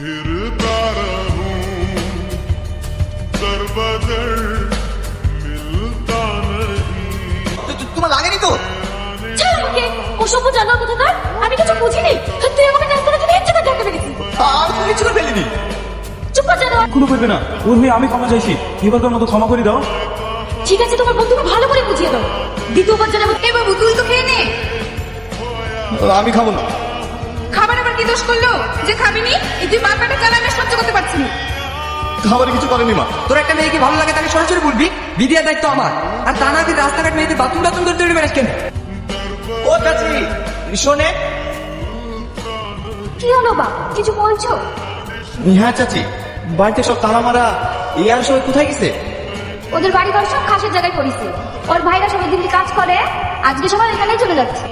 फिरता रहूं दरबदर मिलता नहीं। তোমার লাগেনি তো? ছাড় আমাকে, অসভ্য জানোয়ার কোথাকার। আমি কিছু বুঝিনি, তুই আমাকে ডাক্তার তুমি ইচ্ছে করে ধাক্কা মেরেছিস। আর তুমি কিছু করে ফেলিনি। চুপ কর জানোয়ার। কোনো করবে না, ওর হয়ে আমি ক্ষমা চাইছি, এবারকার মতো ক্ষমা করে দাও। ঠিক আছে, তোমার বন্ধুকে ভালো করে বুঝিয়ে দাও, দ্বিতীয়বার যেন। এ বাবু, তুই তো খেয়ে নে। আমি খাবো না। খাবার আবার কি দোষ করলো যে খাবিনি? এই তুই বারবার চালা, আমি সহ্য করতে পারছি না। খাবারে কিছু করেনি মা। তোর একটা মেয়েকে ভালো লাগে তাকে সরাসরি বলবি, বিদিয়ার দায়িত্ব আমার। আর তা না তুই রাস্তাঘাট মেয়েদের বাথরুম টাথরুম করে তৈরি বেড়াস কেন? ও চাচি শোনে। কি হলো বা, কিছু বলছো? হ্যাঁ চাচি, বাড়িতে সব তালা মারা, এই আর সবাই কোথায় গেছে? ওদের বাড়ি ঘর সব খাসের জায়গায় করেছে। ওর ভাইরা সবাই দিল্লি কাজ করে, আজকে সবাই এখানেই চলে যাচ্ছে।